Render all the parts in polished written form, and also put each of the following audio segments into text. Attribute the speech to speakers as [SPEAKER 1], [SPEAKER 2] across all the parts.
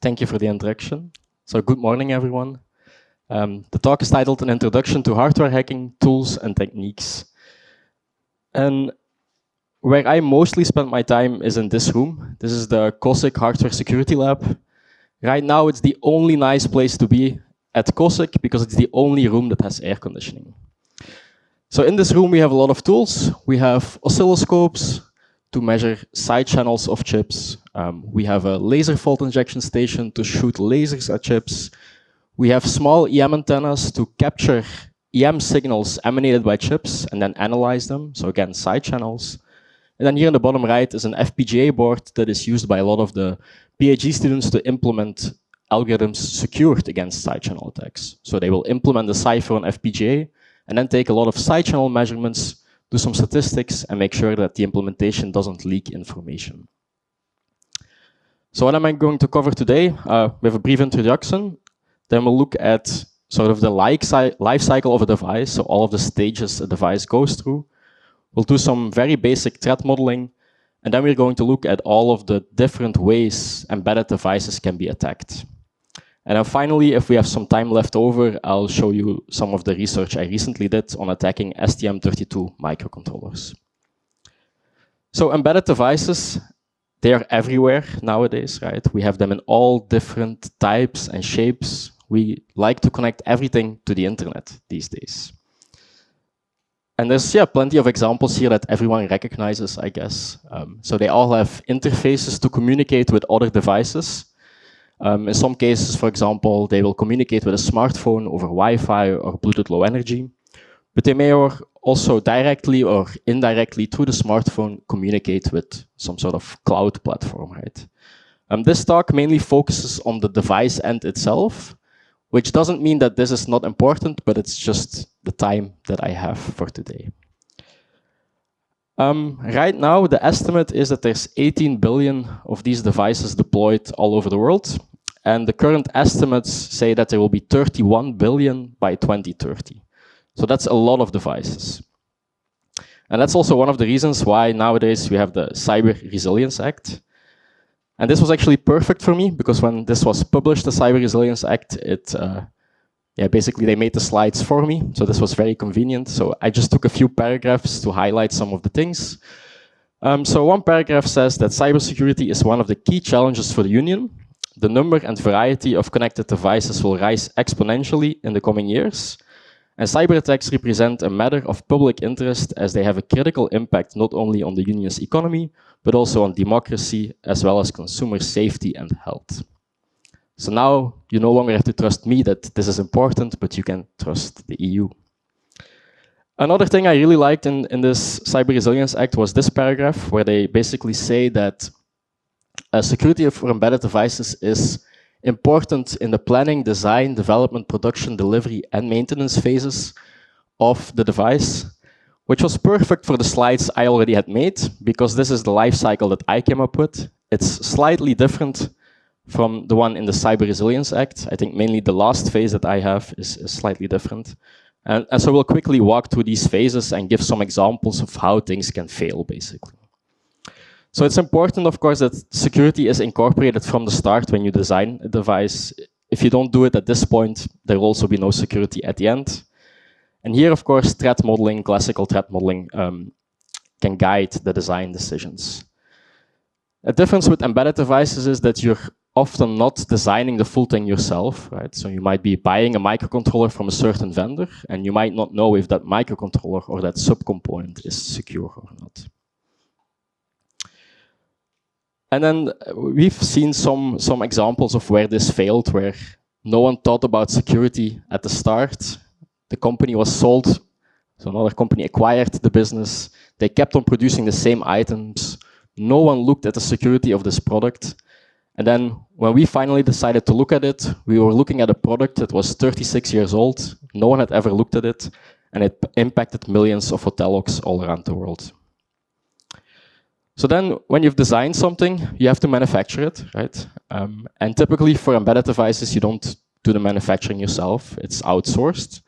[SPEAKER 1] Thank you for the introduction. So good morning, everyone. The talk is titled An Introduction to Hardware Hacking, Tools and Techniques. And where I mostly spend my time is in this room. This is the COSIC Hardware Security Lab. Right now, it's the only nice place to be at COSIC because it's the only room that has air conditioning. So in this room, we have a lot of tools. We have oscilloscopes to measure side channels of chips. We have a laser fault injection station to shoot lasers at chips. We have small EM antennas to capture EM signals emanated by chips and then analyze them. So again, side channels. And then here in the bottom right is an FPGA board that is used by a lot of the PhD students to implement algorithms secured against side channel attacks. So they will implement the cipher on FPGA and then take a lot of side channel measurements, do some statistics, and make sure that the implementation doesn't leak information. So what am I going to cover today? We have a brief introduction. Then we'll look at sort of the life cycle of a device, so all of the stages a device goes through. We'll do some very basic threat modeling, and then we're going to look at all of the different ways embedded devices can be attacked. And then finally, if we have some time left over, I'll show you some of the research I recently did on attacking STM32 microcontrollers. So embedded devices, they are everywhere nowadays, right? We have them in all different types and shapes. We like to connect everything to the internet these days. And there's plenty of examples here that everyone recognizes, I guess. So they all have interfaces to communicate with other devices. In some cases, for example, they will communicate with a smartphone over Wi-Fi or Bluetooth Low Energy. But they may also directly or indirectly through the smartphone communicate with some sort of cloud platform, right? This talk mainly focuses on the device end itself, which doesn't mean that this is not important, but it's just the time that I have for today. Right now, the estimate is that there's 18 billion of these devices deployed all over the world. And the current estimates say that there will be 31 billion by 2030. So that's a lot of devices. And that's also one of the reasons why nowadays we have the Cyber Resilience Act. And this was actually perfect for me because when this was published, the Cyber Resilience Act, basically they made the slides for me. So this was very convenient. So I just took a few paragraphs to highlight some of the things. So one paragraph says that cybersecurity is one of the key challenges for the Union. The number and variety of connected devices will rise exponentially in the coming years. And cyber attacks represent a matter of public interest as they have a critical impact not only on the Union's economy, but also on democracy, as well as consumer safety and health. So now you no longer have to trust me that this is important, but you can trust the EU. Another thing I really liked in this Cyber Resilience Act was this paragraph, where they basically say that security for embedded devices is important in the planning, design, development, production, delivery, and maintenance phases of the device, which was perfect for the slides I already had made, because this is the life cycle that I came up with. It's slightly different from the one in the Cyber Resilience Act. I think mainly the last phase that I have is slightly different. And so we'll quickly walk through these phases and give some examples of how things can fail, basically. So it's important, of course, that security is incorporated from the start when you design a device. If you don't do it at this point, there will also be no security at the end. And here, of course, threat modeling, classical threat modeling, can guide the design decisions. A difference with embedded devices is that you're often not designing the full thing yourself, right? So you might be buying a microcontroller from a certain vendor, and you might not know if that microcontroller or that subcomponent is secure or not. And then we've seen some examples of where this failed, where no one thought about security at the start. The company was sold, so another company acquired the business. They kept on producing the same items. No one looked at the security of this product. And then when we finally decided to look at it, we were looking at a product that was 36 years old. No one had ever looked at it, and it impacted millions of hotel locks all around the world. So then when you've designed something, you have to manufacture it, right? And typically for embedded devices, you don't do the manufacturing yourself. It's outsourced.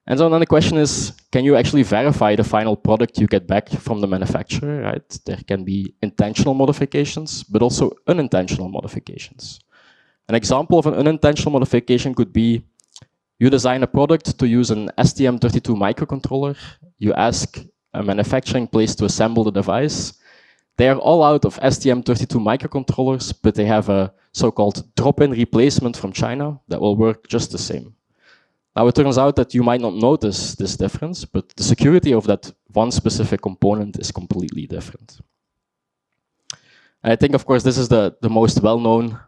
[SPEAKER 1] And so then the question is, can you actually verify the final product you get back from the manufacturer, right? There can be intentional modifications, but also unintentional modifications. An example of an unintentional modification could be you design a product to use an STM32 microcontroller. You ask a manufacturing place to assemble the device. They are all out of STM32 microcontrollers, but they have a so-called drop-in replacement from China that will work just the same. Now, it turns out that you might not notice this difference, but the security of that one specific component is completely different. And I think, of course, this is the most well-known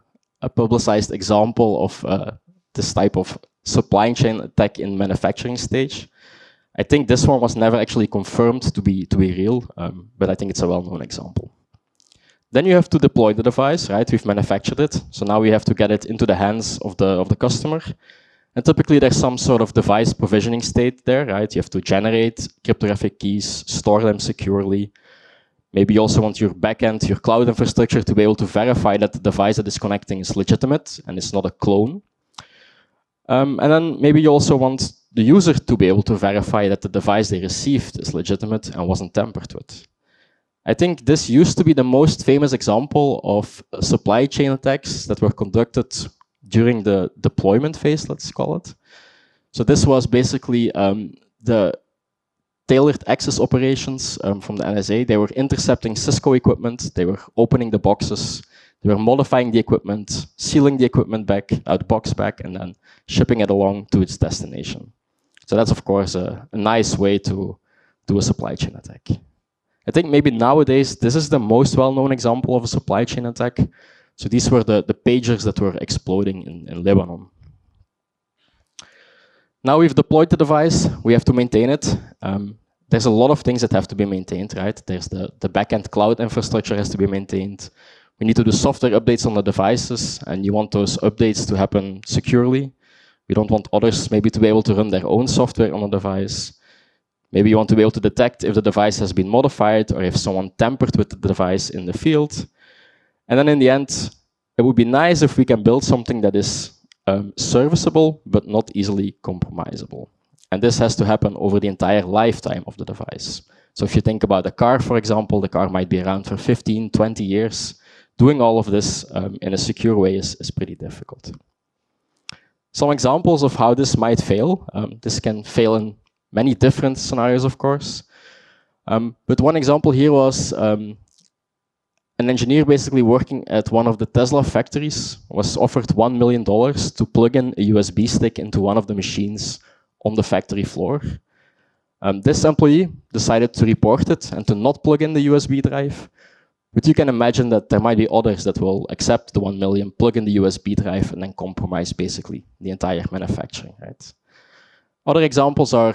[SPEAKER 1] publicized example of this type of supply chain attack in manufacturing stage. I think this one was never actually confirmed to be real, but I think it's a well-known example. Then you have to deploy the device, right? We've manufactured it, so now we have to get it into the hands of the customer. And typically there's some sort of device provisioning state there, right? You have to generate cryptographic keys, store them securely. Maybe you also want your backend, your cloud infrastructure to be able to verify that the device that is connecting is legitimate and it's not a clone. And then maybe you also want the user to be able to verify that the device they received is legitimate and wasn't tampered with. I think this used to be the most famous example of supply chain attacks that were conducted during the deployment phase, let's call it. So this was basically the tailored access operations from the NSA. They were intercepting Cisco equipment, they were opening the boxes, they were modifying the equipment, sealing the equipment back, the box back, and then shipping it along to its destination. So that's, of course, a nice way to do a supply chain attack. I think maybe nowadays, this is the most well-known example of a supply chain attack. So these were the pagers that were exploding in Lebanon. Now we've deployed the device, we have to maintain it. There's a lot of things that have to be maintained, right? There's the backend cloud infrastructure has to be maintained. We need to do software updates on the devices, and you want those updates to happen securely. We don't want others maybe to be able to run their own software on a device. Maybe you want to be able to detect if the device has been modified or if someone tampered with the device in the field. And then in the end, it would be nice if we can build something that is serviceable, but not easily compromisable. And this has to happen over the entire lifetime of the device. So if you think about a car, for example, the car might be around for 15, 20 years. Doing all of this in a secure way is pretty difficult. Some examples of how this might fail. This can fail in many different scenarios, of course. But one example here was an engineer basically working at one of the Tesla factories was offered $1 million to plug in a USB stick into one of the machines on the factory floor. This employee decided to report it and to not plug in the USB drive. But you can imagine that there might be others that will accept the 1 million, plug in the USB drive, and then compromise basically the entire manufacturing, right? Other examples are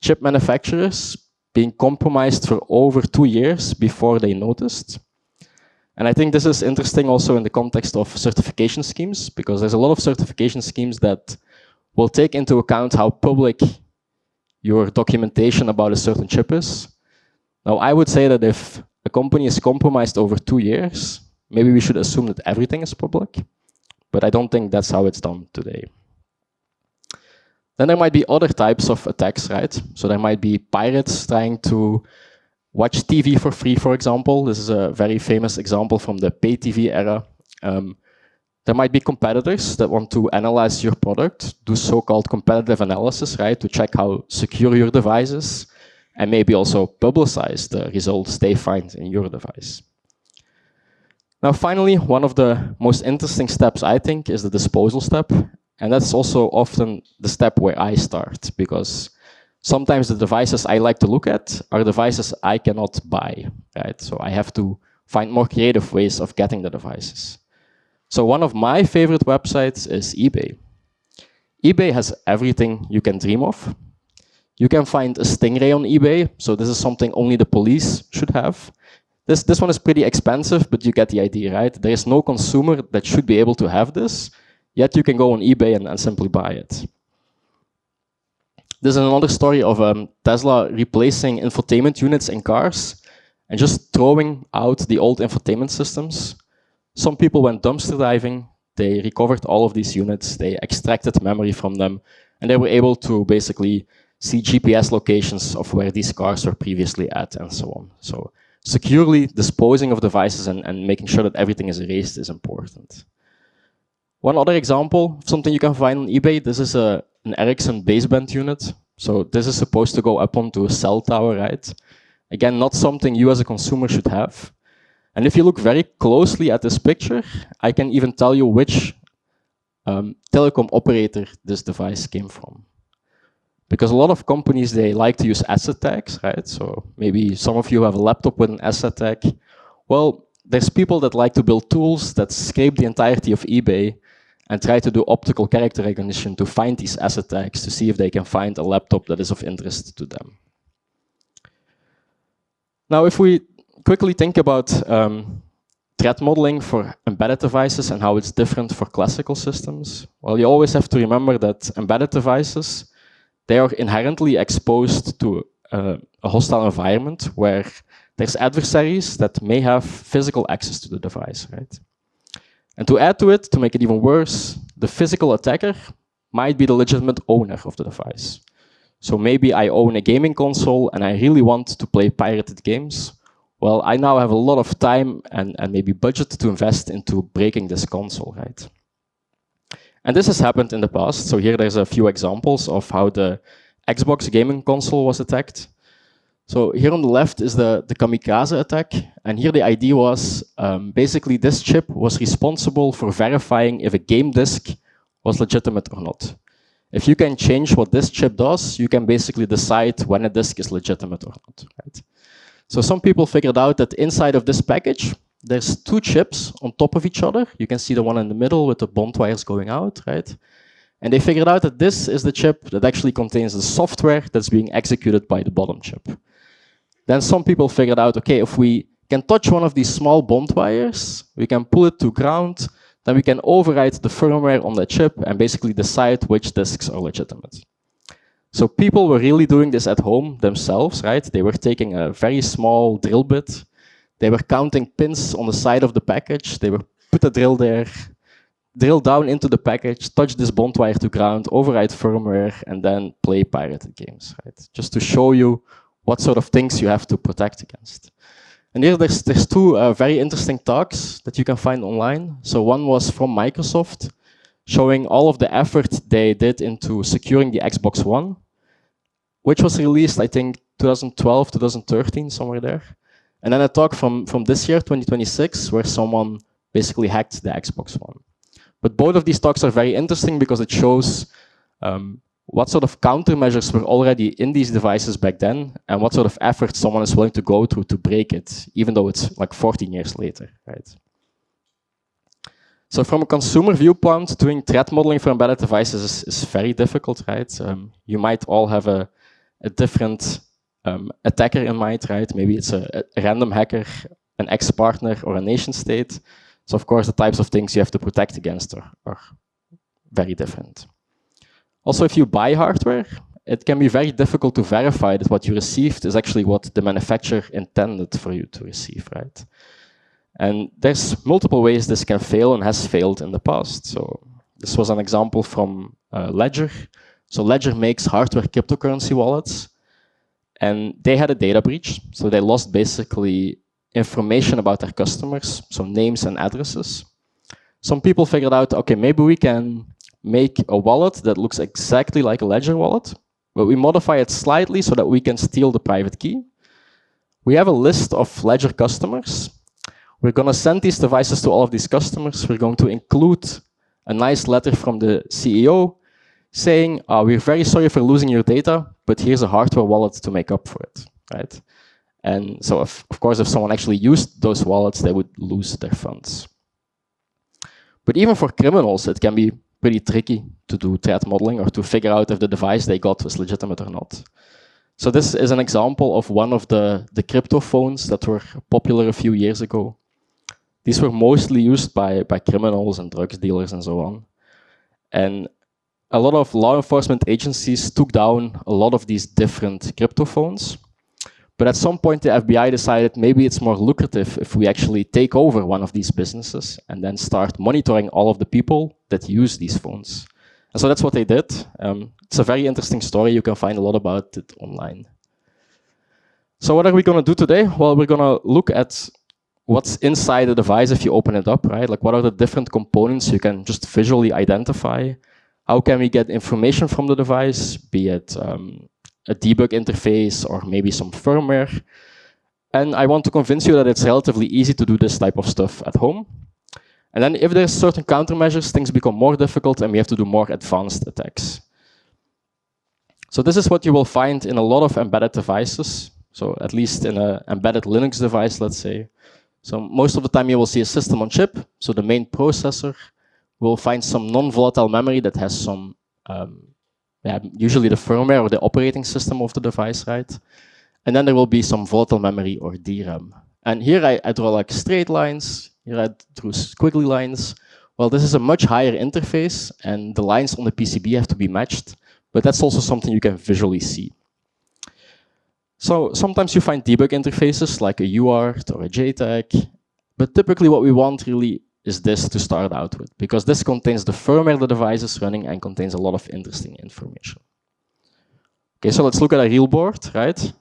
[SPEAKER 1] chip manufacturers being compromised for over 2 years before they noticed. And I think this is interesting also in the context of certification schemes, because there's a lot of certification schemes that will take into account how public your documentation about a certain chip is. Now, I would say that if a company is compromised over 2 years, maybe we should assume that everything is public, but I don't think that's how it's done today. Then there might be other types of attacks, right? So there might be pirates trying to watch TV for free, for example. This is a very famous example from the pay TV era. There might be competitors that want to analyze your product, do so-called competitive analysis, right? To check how secure your device is, and maybe also publicize the results they find in your device. Now, finally, one of the most interesting steps, I think, is the disposal step. And that's also often the step where I start, because sometimes the devices I like to look at are devices I cannot buy, right? So I have to find more creative ways of getting the devices. So one of my favorite websites is eBay. eBay has everything you can dream of. You can find a Stingray on eBay, so this is something only the police should have. This one is pretty expensive, but you get the idea, right? There is no consumer that should be able to have this, yet you can go on eBay and simply buy it. There's another story of Tesla replacing infotainment units in cars and just throwing out the old infotainment systems. Some people went dumpster diving, they recovered all of these units, they extracted memory from them, and they were able to basically see GPS locations of where these cars were previously at and so on. So securely disposing of devices and making sure that everything is erased is important. One other example of something you can find on eBay, this is an Ericsson baseband unit. So this is supposed to go up onto a cell tower, right? Again, not something you as a consumer should have. And if you look very closely at this picture, I can even tell you which telecom operator this device came from. Because a lot of companies, they like to use asset tags, right? So maybe some of you have a laptop with an asset tag. Well, there's people that like to build tools that scrape the entirety of eBay and try to do optical character recognition to find these asset tags to see if they can find a laptop that is of interest to them. Now, if we quickly think about threat modeling for embedded devices and how it's different for classical systems, well, you always have to remember that embedded devices, they are inherently exposed to a hostile environment where there's adversaries that may have physical access to the device, right? And to add to it, to make it even worse, the physical attacker might be the legitimate owner of the device. So maybe I own a gaming console and I really want to play pirated games. Well, I now have a lot of time and maybe budget to invest into breaking this console, right? And this has happened in the past. So here there's a few examples of how the Xbox gaming console was attacked. So here on the left is the kamikaze attack. And here the idea was basically this chip was responsible for verifying if a game disk was legitimate or not. If you can change what this chip does, you can basically decide when a disk is legitimate or not, right? So some people figured out that inside of this package, there's two chips on top of each other. You can see the one in the middle with the bond wires going out, right? And they figured out that this is the chip that actually contains the software that's being executed by the bottom chip. Then some people figured out, okay, if we can touch one of these small bond wires, we can pull it to ground, then we can overwrite the firmware on the chip and basically decide which disks are legitimate. So people were really doing this at home themselves, right? They were taking a very small drill bit. They were counting pins on the side of the package. They would put a drill there, drill down into the package, touch this bond wire to ground, overwrite firmware, and then play pirated games, right? Just to show you what sort of things you have to protect against. And here there's two very interesting talks that you can find online. So one was from Microsoft, showing all of the effort they did into securing the Xbox One, which was released, I think, 2012, 2013, somewhere there. And then a talk from this year, 2026, where someone basically hacked the Xbox One. But both of these talks are very interesting because it shows what sort of countermeasures were already in these devices back then and what sort of effort someone is willing to go through to break it, even though it's like 14 years later, right? So from a consumer viewpoint, doing threat modeling for embedded devices is very difficult, right? You might all have a different attacker in mind, right? Maybe it's a random hacker, an ex-partner, or a nation state. So of course, the types of things you have to protect against are very different. Also, if you buy hardware, it can be very difficult to verify that what you received is actually what the manufacturer intended for you to receive, right? And there's multiple ways this can fail and has failed in the past. So this was an example from Ledger. So Ledger makes hardware cryptocurrency wallets, and they had a data breach. So they lost basically information about their customers, so names and addresses. Some people figured out, okay, maybe we can make a wallet that looks exactly like a Ledger wallet, but we modify it slightly so that we can steal the private key. We have a list of Ledger customers. We're going to send these devices to all of these customers. We're going to include a nice letter from the CEO saying, we're very sorry for losing your data, but here's a hardware wallet to make up for it, right? And so, of course, if someone actually used those wallets, they would lose their funds. But even for criminals, it can be pretty tricky to do threat modeling or to figure out if the device they got was legitimate or not. So this is an example of one of the crypto phones that were popular a few years ago. These were mostly used by criminals and drugs dealers and so on. And a lot of law enforcement agencies took down a lot of these different crypto phones. But at some point, the FBI decided maybe it's more lucrative if we actually take over one of these businesses and then start monitoring all of the people that use these phones. And so that's what they did. It's a very interesting story. You can find a lot about it online. So what are we going to do today? Well, we're going to look at what's inside the device if you open it up, right? Like what are the different components you can just visually identify? How can we get information from the device, be it a debug interface or maybe some firmware? And I want to convince you that it's relatively easy to do this type of stuff at home. And then if there's certain countermeasures, things become more difficult and we have to do more advanced attacks. So this is what you will find in a lot of embedded devices. So at least in an embedded Linux device, let's say. So most of the time you will see a system on chip. So the main processor will find some non-volatile memory that has some, usually the firmware or the operating system of the device, right? And then there will be some volatile memory or DRAM. And here I draw like straight lines. Here I drew squiggly lines. Well, this is a much higher interface, and the lines on the PCB have to be matched. But that's also something you can visually see. So sometimes you find debug interfaces like a UART or a JTAG, but typically what we want really is this to start out with, because this contains the firmware the device is running and contains a lot of interesting information. Okay, so let's look at a real board, right?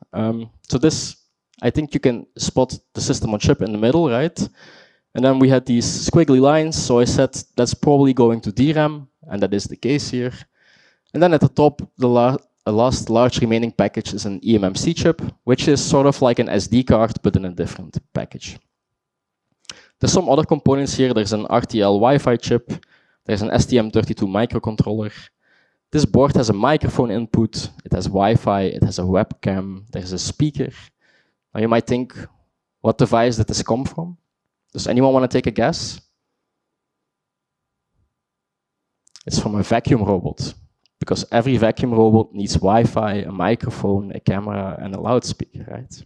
[SPEAKER 1] So this, I think you can spot the system on chip in the middle, right? And then we had these squiggly lines, so I said that's probably going to DRAM, and that is the case here. And then at the top, the last large remaining package is an eMMC chip, which is sort of like an SD card, but in a different package. There's some other components here. There's an RTL Wi-Fi chip. There's an STM32 microcontroller. This board has a microphone input. It has Wi-Fi. It has a webcam. There's a speaker. Now you might think, what device did this come from? Does anyone want to take a guess? It's from a vacuum robot, because every vacuum robot needs Wi-Fi, a microphone, a camera, and a loudspeaker, right?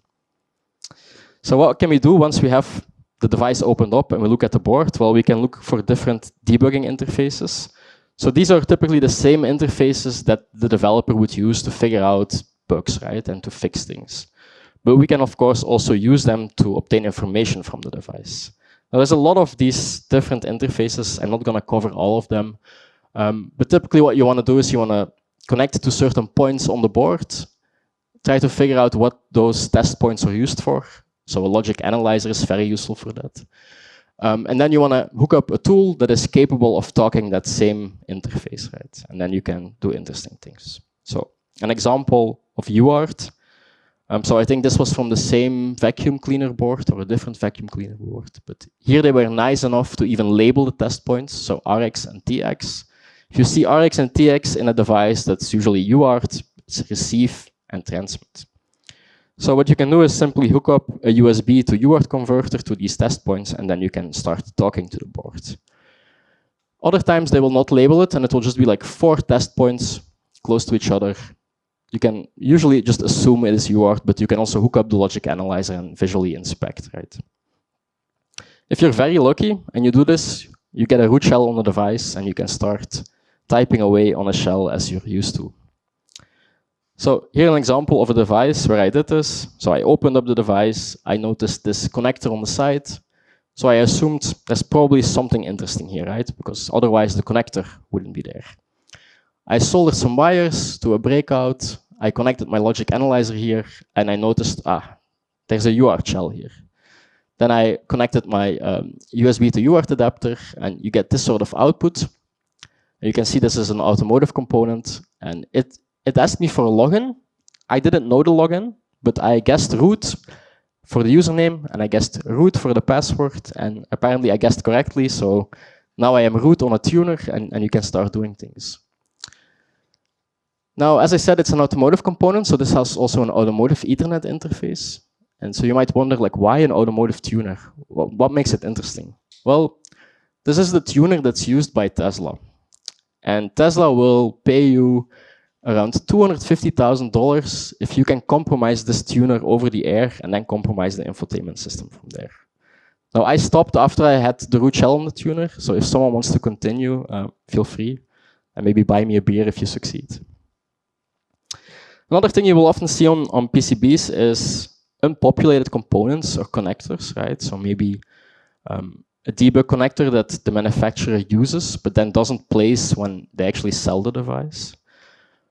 [SPEAKER 1] So what can we do once we have the device opened up and we look at the board? Well, we can look for different debugging interfaces. So these are typically the same interfaces that the developer would use to figure out bugs, right, and to fix things. But we can, of course, also use them to obtain information from the device. Now, there's a lot of these different interfaces. I'm not going to cover all of them. But typically what you want to do is you want to connect it to certain points on the board, try to figure out what those test points are used for. So a logic analyzer is very useful for that. And then you want to hook up a tool that is capable of talking that same interface, right? And then you can do interesting things. So an example of UART. So I think this was from the same vacuum cleaner board or a different vacuum cleaner board. But here they were nice enough to even label the test points, so RX and TX. If you see RX and TX in a device, that's usually UART, it's receive and transmit. So what you can do is simply hook up a USB to UART converter to these test points, and then you can start talking to the board. Other times they will not label it, and it will just be like 4 test points close to each other. You can usually just assume it is UART, but you can also hook up the logic analyzer and visually inspect, right? If you're very lucky and you do this, you get a root shell on the device and you can start typing away on a shell as you're used to. So here's an example of a device where I did this. So I opened up the device, I noticed this connector on the side. So I assumed there's probably something interesting here, right? Because otherwise the connector wouldn't be there. I soldered some wires to a breakout. I connected my logic analyzer here, and I noticed, there's a UART shell here. Then I connected my USB to UART adapter, and you get this sort of output. And you can see this is an automotive component, and it asked me for a login. I didn't know the login, but I guessed root for the username, and I guessed root for the password, and apparently I guessed correctly, so now I am root on a tuner, and you can start doing things. Now, as I said, it's an automotive component, so this has also an automotive Ethernet interface. And so you might wonder, like, why an automotive tuner? What makes it interesting? Well, this is the tuner that's used by Tesla. And Tesla will pay you around $250,000 if you can compromise this tuner over the air and then compromise the infotainment system from there. Now, I stopped after I had the root shell on the tuner, so if someone wants to continue, feel free, and maybe buy me a beer if you succeed. Another thing you will often see on PCBs is unpopulated components or connectors, right? So maybe a debug connector that the manufacturer uses, but then doesn't place when they actually sell the device.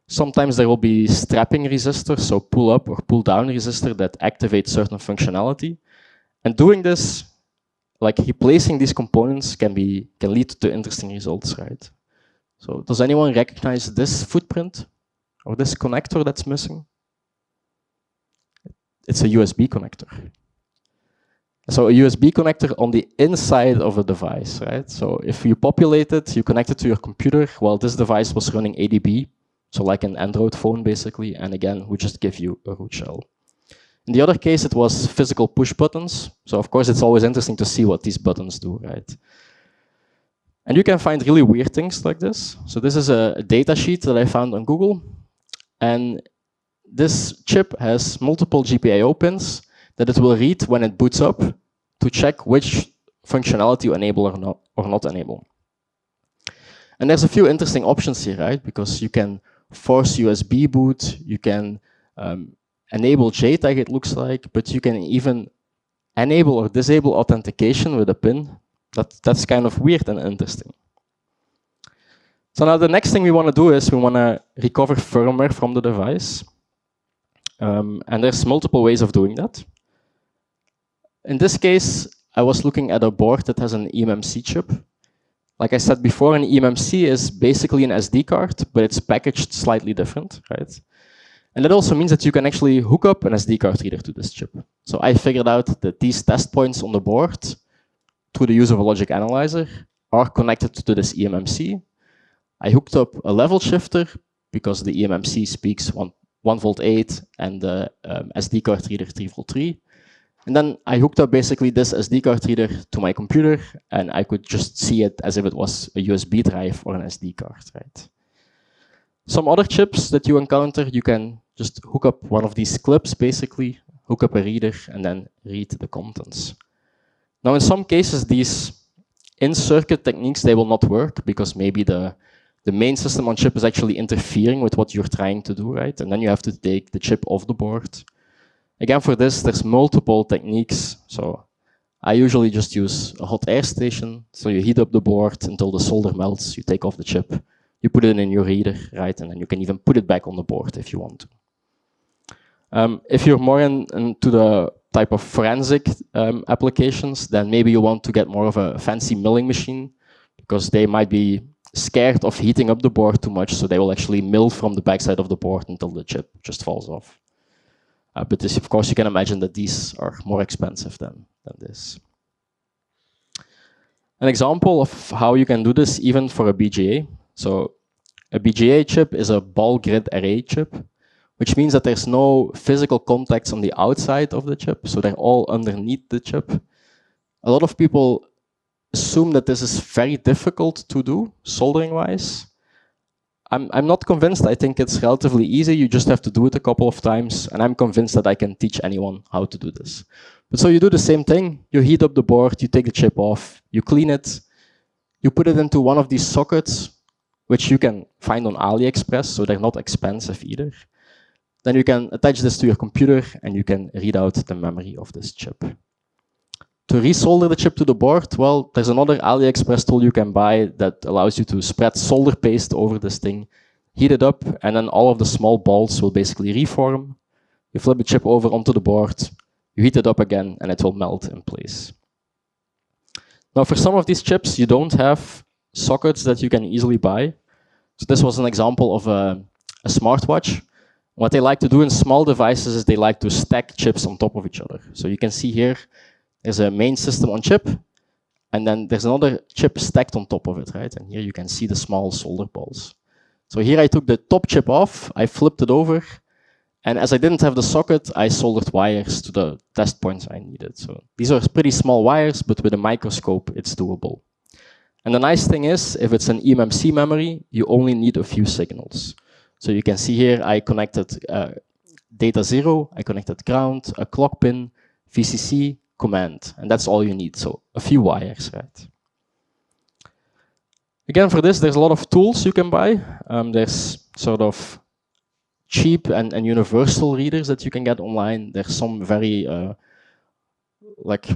[SPEAKER 1] Sometimes there will be strapping resistors, so pull up or pull down resistor that activate certain functionality. And doing this like replacing these components can lead to interesting results, right? So does anyone recognize this footprint or this connector that's missing? It's a USB connector. So a USB connector on the inside of a device, right? So if you populate it, you connect it to your computer, well, this device was running ADB, so like an Android phone basically, and again, we just give you a root shell. In the other case, it was physical push buttons. So of course, it's always interesting to see what these buttons do, right? And you can find really weird things like this. So this is a data sheet that I found on Google. And this chip has multiple GPIO pins that it will read when it boots up to check which functionality you enable or not enable. And there's a few interesting options here, right? Because you can force USB boot, you can enable JTAG, it looks like, but you can even enable or disable authentication with a pin. That's kind of weird and interesting. So now the next thing we want to do is we want to recover firmware from the device. And there's multiple ways of doing that. In this case, I was looking at a board that has an eMMC chip. Like I said before, an eMMC is basically an SD card, but it's packaged slightly different, right? And that also means that you can actually hook up an SD card reader to this chip. So I figured out that these test points on the board, through the use of a logic analyzer, are connected to this eMMC. I hooked up a level shifter because the eMMC speaks 1 volt 8 and the SD card reader 3 volt 3. And then I hooked up basically this SD card reader to my computer, and I could just see it as if it was a USB drive or an SD card, right? Some other chips that you encounter, you can just hook up one of these clips, basically, hook up a reader, and then read the contents. Now, in some cases, these in-circuit techniques, they will not work because maybe the main system on chip is actually interfering with what you're trying to do, right? And then you have to take the chip off the board. Again, for this, there's multiple techniques. So I usually just use a hot air station. So you heat up the board until the solder melts, you take off the chip, you put it in your reader, right? And then you can even put it back on the board if you want to. If you're more into the type of forensic applications, then maybe you want to get more of a fancy milling machine because they might be scared of heating up the board too much, so they will actually mill from the backside of the board until the chip just falls off. But this, of course, you can imagine that these are more expensive than this. An example of how you can do this even for a BGA. So a BGA chip is a ball grid array chip, which means that there's no physical contacts on the outside of the chip, so they're all underneath the chip. A lot of people assume that this is very difficult to do, soldering-wise. I'm not convinced. I think it's relatively easy. You just have to do it a couple of times, and I'm convinced that I can teach anyone how to do this. But so you do the same thing. You heat up the board, you take the chip off, you clean it, you put it into one of these sockets, which you can find on AliExpress, so they're not expensive either. Then you can attach this to your computer, and you can read out the memory of this chip. To resolder the chip to the board, well, there's another AliExpress tool you can buy that allows you to spread solder paste over this thing, heat it up, and then all of the small balls will basically reform. You flip the chip over onto the board, you heat it up again, and it will melt in place. Now, for some of these chips, you don't have sockets that you can easily buy. So this was an example of a smartwatch. What they like to do in small devices is they like to stack chips on top of each other. So you can see here, there's a main system on chip, and then there's another chip stacked on top of it, right? And here you can see the small solder balls. So here I took the top chip off, I flipped it over, and as I didn't have the socket, I soldered wires to the test points I needed. So these are pretty small wires, but with a microscope, it's doable. And the nice thing is, if it's an eMMC memory, you only need a few signals. So you can see here, I connected data 0, I connected ground, a clock pin, VCC, command, and that's all you need. So a few wires, right? Again, for this, there's a lot of tools you can buy. There's sort of cheap and universal readers that you can get online. There's some very like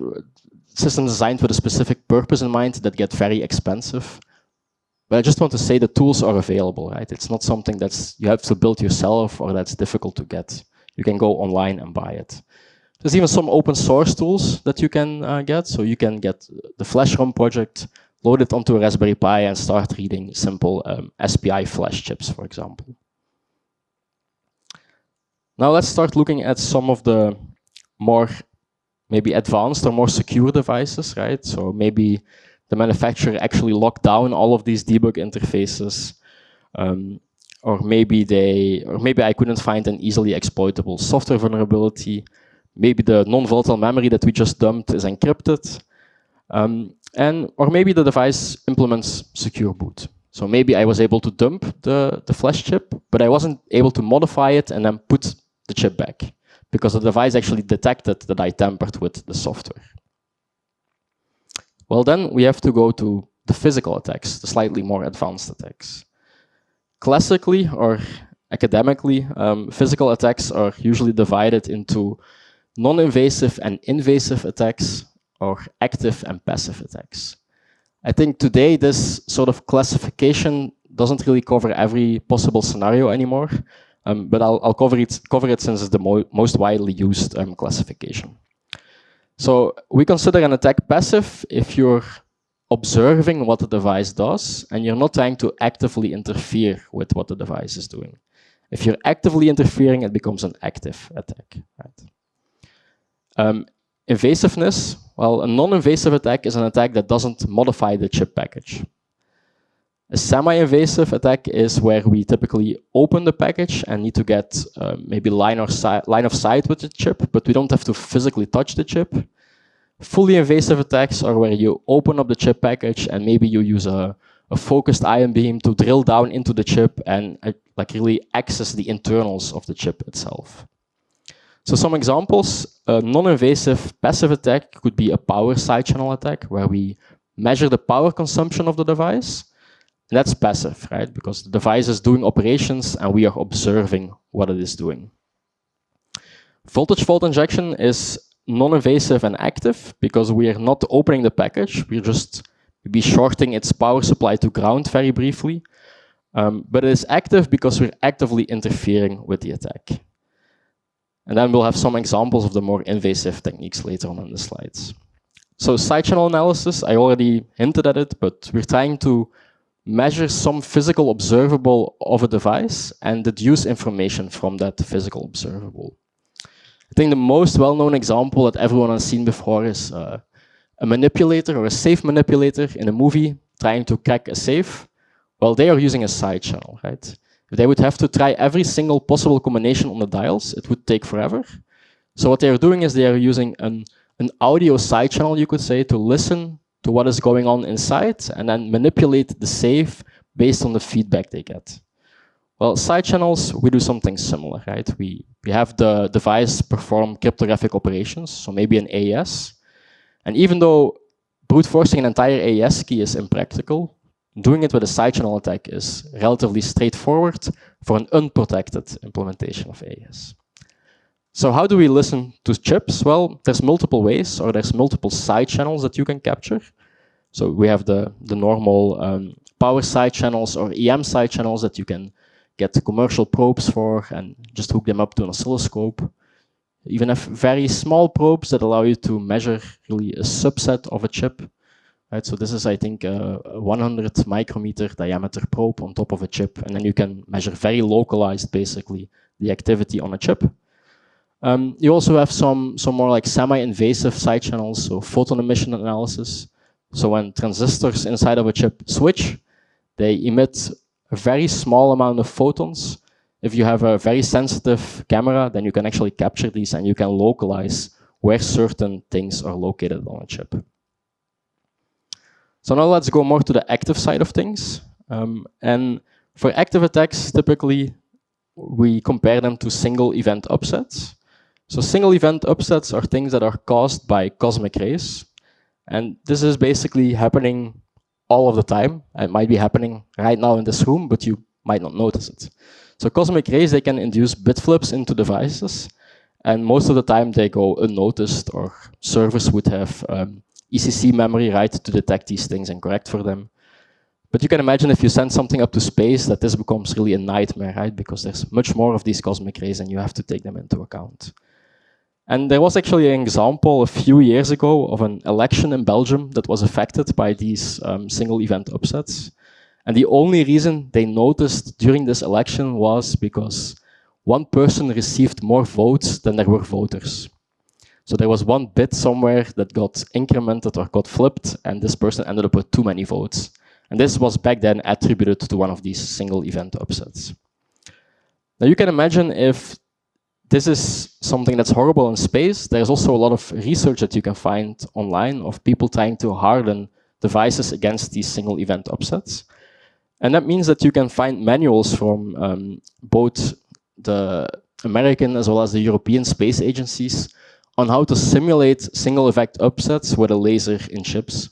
[SPEAKER 1] systems designed with a specific purpose in mind that get very expensive. But I just want to say the tools are available, right? It's not something that's you have to build yourself or that's difficult to get. You can go online and buy it. There's even some open source tools that you can get. So you can get the Flash ROM project, load it onto a Raspberry Pi, and start reading simple SPI flash chips, for example. Now let's start looking at some of the more maybe advanced or more secure devices, right? So maybe the manufacturer actually locked down all of these debug interfaces, or maybe I couldn't find an easily exploitable software vulnerability. Maybe the non-volatile memory that we just dumped is encrypted, or maybe the device implements secure boot. So maybe I was able to dump the flash chip, but I wasn't able to modify it and then put the chip back, because the device actually detected that I tampered with the software. Well, then we have to go to the physical attacks, the slightly more advanced attacks. Classically or academically, physical attacks are usually divided into non-invasive and invasive attacks, or active and passive attacks. I think today this sort of classification doesn't really cover every possible scenario anymore, but I'll cover it since it's the most widely used classification. So we consider an attack passive if you're observing what the device does and you're not trying to actively interfere with what the device is doing. If you're actively interfering, it becomes an active attack. Right? Invasiveness, well, a non-invasive attack is an attack that doesn't modify the chip package. A semi-invasive attack is where we typically open the package and need to get maybe line of sight with the chip, but we don't have to physically touch the chip. Fully invasive attacks are where you open up the chip package and maybe you use a focused ion beam to drill down into the chip and like really access the internals of the chip itself. So some examples, a non-invasive passive attack could be a power side channel attack, where we measure the power consumption of the device. And that's passive, right? Because the device is doing operations and we are observing what it is doing. Voltage fault injection is non-invasive and active because we are not opening the package. We're just maybe shorting its power supply to ground very briefly. But it is active because we're actively interfering with the attack. And then we'll have some examples of the more invasive techniques later on in the slides. So side channel analysis, I already hinted at it, but we're trying to measure some physical observable of a device and deduce information from that physical observable. I think the most well-known example that everyone has seen before is a manipulator or a safe manipulator in a movie trying to crack a safe. Well, they are using a side channel, right? If they would have to try every single possible combination on the dials, it would take forever. So what they are doing is they are using an audio side channel, you could say, to listen to what is going on inside and then manipulate the safe based on the feedback they get. Well, side channels, we do something similar, right? We have the device perform cryptographic operations, so maybe an AES. And even though brute forcing an entire AES key is impractical, doing it with a side channel attack is relatively straightforward for an unprotected implementation of AES. So how do we listen to chips? Well, there's multiple ways, or there's multiple side channels that you can capture. So we have the normal power side channels or EM side channels that you can get commercial probes for and just hook them up to an oscilloscope. You even have very small probes that allow you to measure really a subset of a chip. Right? So this is, I think, a 100 micrometer diameter probe on top of a chip, and then you can measure very localized, basically, the activity on a chip. You also have some more like semi-invasive side channels, so photon emission analysis. So when transistors inside of a chip switch, they emit a very small amount of photons. If you have a very sensitive camera, then you can actually capture these and you can localize where certain things are located on a chip. So now let's go more to the active side of things. And for active attacks, typically we compare them to single event upsets. So single event upsets are things that are caused by cosmic rays. And this is basically happening all of the time. It might be happening right now in this room, but you might not notice it. So cosmic rays, they can induce bit flips into devices. And most of the time they go unnoticed, or servers would have ECC memory, right, to detect these things and correct for them. But you can imagine if you send something up to space that this becomes really a nightmare, right? Because there's much more of these cosmic rays and you have to take them into account. And there was actually an example a few years ago of an election in Belgium that was affected by these single event upsets. And the only reason they noticed during this election was because one person received more votes than there were voters. So there was one bit somewhere that got incremented or got flipped, and this person ended up with too many votes. And this was back then attributed to one of these single event upsets. Now you can imagine if this is something that's horrible in space, there's also a lot of research that you can find online of people trying to harden devices against these single event upsets. And that means that you can find manuals from both the American as well as the European space agencies on how to simulate single event upsets with a laser in chips.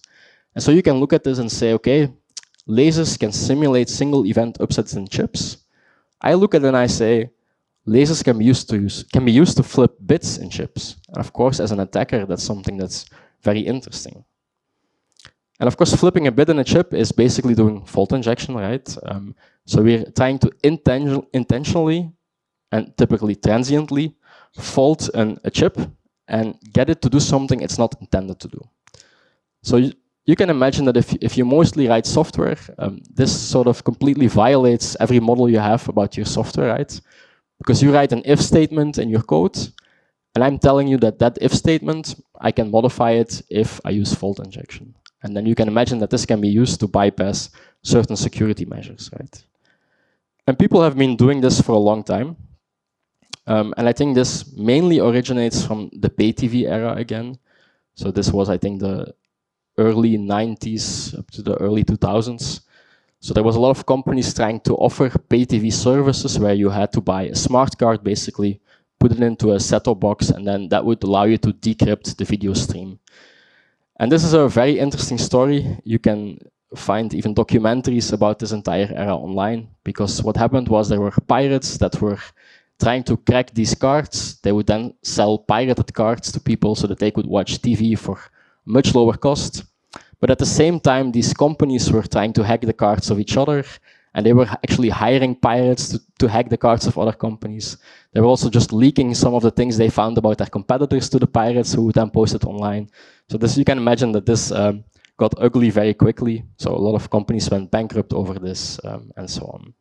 [SPEAKER 1] And so you can look at this and say, okay, lasers can simulate single event upsets in chips. I look at it and I say, lasers can be used to flip bits in chips. And of course, as an attacker, that's something that's very interesting. And of course, flipping a bit in a chip is basically doing fault injection, right? So we're trying to intentionally and typically transiently fault a chip and get it to do something it's not intended to do. So you can imagine that if you mostly write software, this sort of completely violates every model you have about your software, right? Because you write an if statement in your code, and I'm telling you that that if statement, I can modify it if I use fault injection. And then you can imagine that this can be used to bypass certain security measures, right? And people have been doing this for a long time. And I think this mainly originates from the pay TV era again. So this was, I think, the early 90s up to the early 2000s. So there was a lot of companies trying to offer pay TV services where you had to buy a smart card, basically, put it into a set-top box, and then that would allow you to decrypt the video stream. And this is a very interesting story. You can find even documentaries about this entire era online, because what happened was there were pirates that were trying to crack these cards. They would then sell pirated cards to people so that they could watch TV for much lower cost. But at the same time, these companies were trying to hack the cards of each other, and they were actually hiring pirates to hack the cards of other companies. They were also just leaking some of the things they found about their competitors to the pirates, who would then post it online. So this, you can imagine that this got ugly very quickly. So a lot of companies went bankrupt over this, and so on.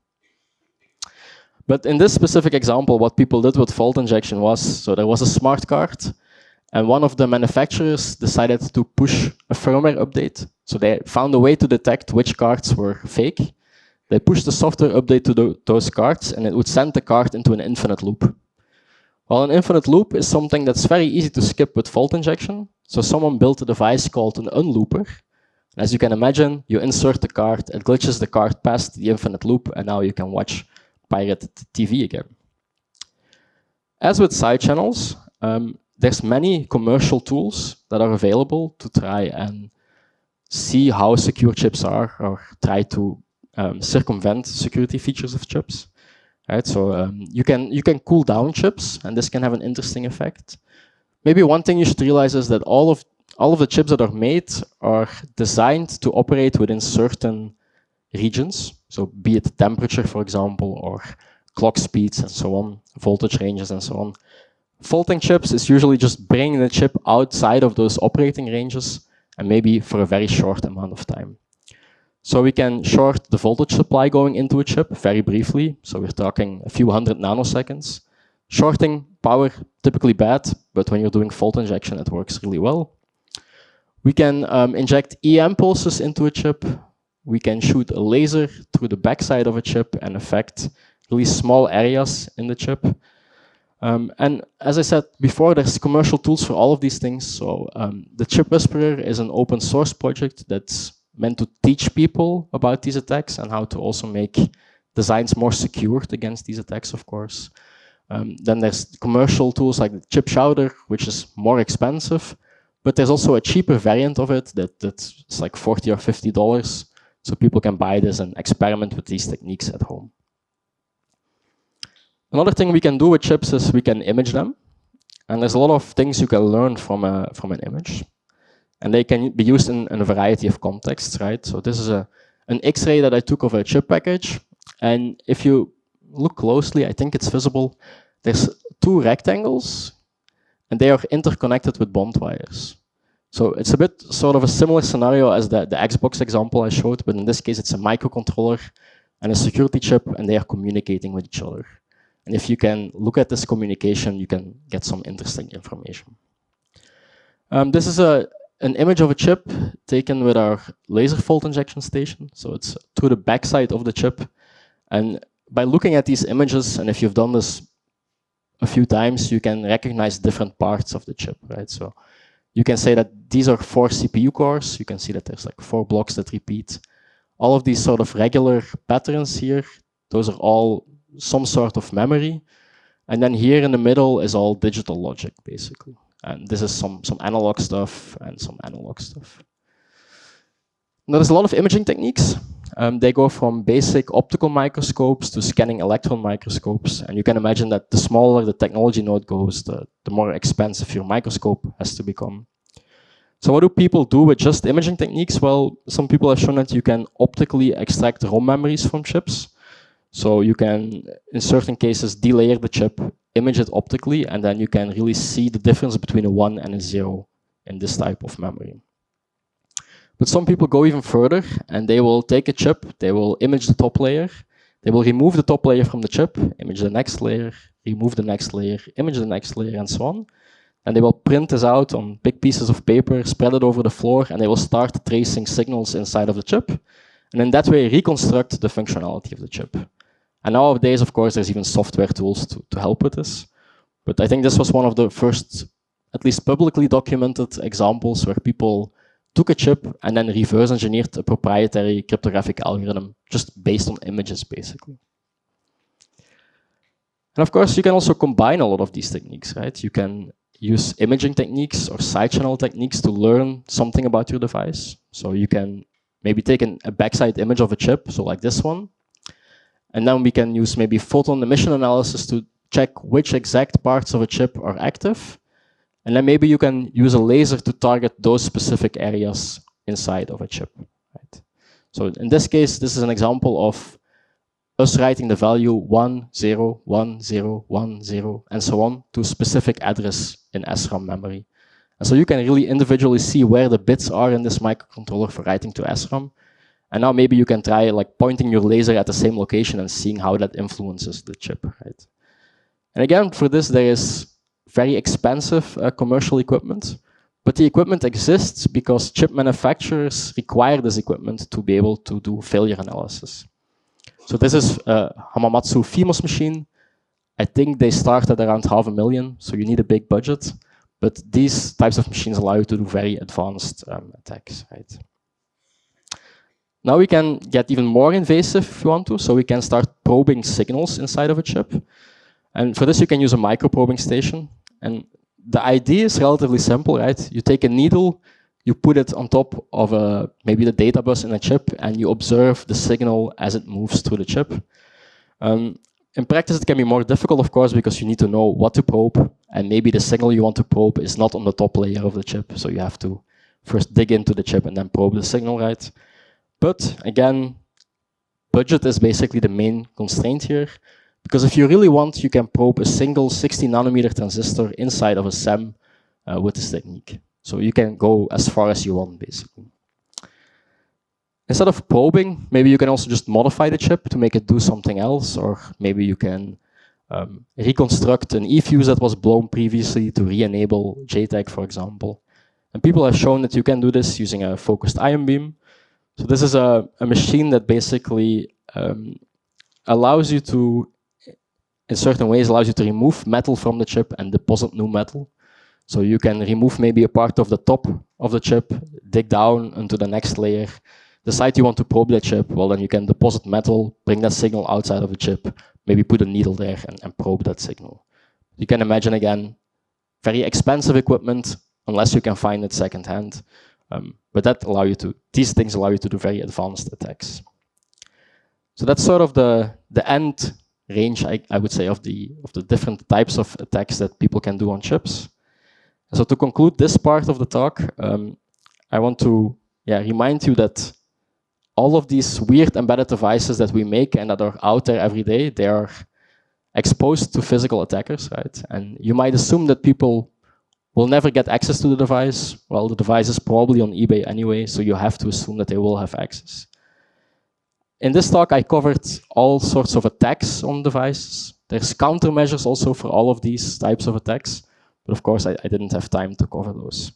[SPEAKER 1] But in this specific example, what people did with fault injection was, so there was a smart card, and one of the manufacturers decided to push a firmware update. So they found a way to detect which cards were fake. They pushed the software update to those cards, and it would send the card into an infinite loop. Well, an infinite loop is something that's very easy to skip with fault injection. So someone built a device called an unlooper. And as you can imagine, you insert the card, it glitches the card past the infinite loop, and now you can watch pirated TV again. As with side channels, there's many commercial tools that are available to try and see how secure chips are, or try to circumvent security features of chips. Right? So you can cool down chips, and this can have an interesting effect. Maybe one thing you should realize is that all of the chips that are made are designed to operate within certain regions. So be it temperature, for example, or clock speeds and so on, voltage ranges and so on. Faulting chips is usually just bringing the chip outside of those operating ranges, and maybe for a very short amount of time. So we can short the voltage supply going into a chip very briefly. So we're talking a few hundred nanoseconds. Shorting power, typically bad, but when you're doing fault injection, it works really well. We can inject EM pulses into a chip. We can shoot a laser through the backside of a chip and affect really small areas in the chip. And as I said before, there's commercial tools for all of these things. So the Chip Whisperer is an open source project that's meant to teach people about these attacks and how to also make designs more secured against these attacks, of course. Then there's commercial tools like the Chip Shouder, which is more expensive, but there's also a cheaper variant of it that's like $40 or $50. So people can buy this and experiment with these techniques at home. Another thing we can do with chips is we can image them. And there's a lot of things you can learn from an image. And they can be used in a variety of contexts, right? So this is an X-ray that I took of a chip package. And if you look closely, I think it's visible, there's two rectangles. and they are interconnected with bond wires. So it's a bit sort of a similar scenario as the Xbox example I showed, but in this case it's a microcontroller and a security chip, and they are communicating with each other. And if you can look at this communication, you can get some interesting information. This is an image of a chip taken with our laser fault injection station. So it's to the backside of the chip. And by looking at these images, and if you've done this a few times, you can recognize different parts of the chip, right? So you can say that these are 4 CPU cores. You can see that there's like 4 blocks that repeat. All of these sort of regular patterns here, those are all some sort of memory. And then here in the middle is all digital logic, basically. And this is some analog stuff and some analog stuff. Now, there's a lot of imaging techniques. They go from basic optical microscopes to scanning electron microscopes. And you can imagine that the smaller the technology node goes, the more expensive your microscope has to become. So what do people do with just imaging techniques? Well, some people have shown that you can optically extract ROM memories from chips. So you can, in certain cases, delayer the chip, image it optically, and then you can really see the difference between a 1 and a 0 in this type of memory. But some people go even further, and they will take a chip, they will image the top layer, they will remove the top layer from the chip, image the next layer, remove the next layer, image the next layer, and so on. And they will print this out on big pieces of paper, spread it over the floor, and they will start tracing signals inside of the chip, and in that way reconstruct the functionality of the chip. And nowadays, of course, there's even software tools to help with this. But I think this was one of the first, at least publicly documented examples where people took a chip and then reverse engineered a proprietary cryptographic algorithm just based on images, basically. And of course, you can also combine a lot of these techniques, right? You can use imaging techniques or side channel techniques to learn something about your device. So you can maybe take a backside image of a chip, so like this one, and then we can use maybe photon emission analysis to check which exact parts of a chip are active. And then maybe you can use a laser to target those specific areas inside of a chip. Right? So in this case, this is an example of us writing the value 10, 10, 10, and so on to a specific address in SRAM memory. And so you can really individually see where the bits are in this microcontroller for writing to SRAM. And now maybe you can try like pointing your laser at the same location and seeing how that influences the chip, right? And again, for this, there is very expensive commercial equipment, but the equipment exists because chip manufacturers require this equipment to be able to do failure analysis. So this is a Hamamatsu FIMOS machine. I think they start at around $500,000, so you need a big budget, but these types of machines allow you to do very advanced attacks, right? Now we can get even more invasive if you want to, so we can start probing signals inside of a chip. And for this you can use a microprobing station. And the idea is relatively simple, right? You take a needle, you put it on top of maybe the data bus in a chip, and you observe the signal as it moves through the chip. In practice it can be more difficult, of course, because you need to know what to probe, and maybe the signal you want to probe is not on the top layer of the chip, so you have to first dig into the chip and then probe the signal, right? But again, budget is basically the main constraint here, because if you really want, you can probe a single 60 nanometer transistor inside of a SEM with this technique. So you can go as far as you want, basically. Instead of probing, maybe you can also just modify the chip to make it do something else, or maybe you can reconstruct an E-fuse that was blown previously to re-enable JTAG, for example. And people have shown that you can do this using a focused ion beam. So this is a machine that basically allows you to, in certain ways, allows you to remove metal from the chip and deposit new metal. So you can remove maybe a part of the top of the chip, dig down into the next layer, decide you want to probe the chip, well then you can deposit metal, bring that signal outside of the chip, maybe put a needle there and probe that signal. You can imagine, again, very expensive equipment, unless you can find it secondhand. But these things allow you to do very advanced attacks. So that's sort of the end range, I would say, of the different types of attacks that people can do on chips. So to conclude this part of the talk, I want to remind you that all of these weird embedded devices that we make and that are out there every day, they are exposed to physical attackers, right? And you might assume that people will never get access to the device. Well, the device is probably on eBay anyway, so you have to assume that they will have access. In this talk, I covered all sorts of attacks on devices. There's countermeasures also for all of these types of attacks, but of course, I didn't have time to cover those.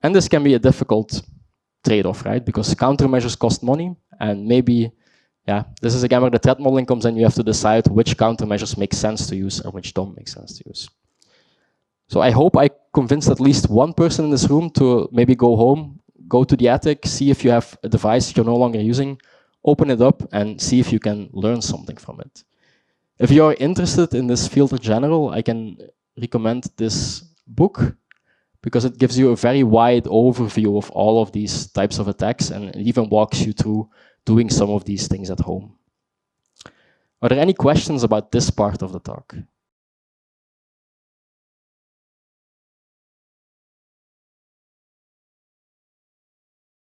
[SPEAKER 1] And this can be a difficult trade-off, right? Because countermeasures cost money, and maybe, yeah, this is again where the threat modeling comes in. You have to decide which countermeasures make sense to use and which don't make sense to use. So I hope I convinced at least one person in this room to maybe go home, go to the attic, see if you have a device you're no longer using, open it up and see if you can learn something from it. If you're interested in this field in general, I can recommend this book because it gives you a very wide overview of all of these types of attacks and it even walks you through doing some of these things at home. Are there any questions about this part of the talk?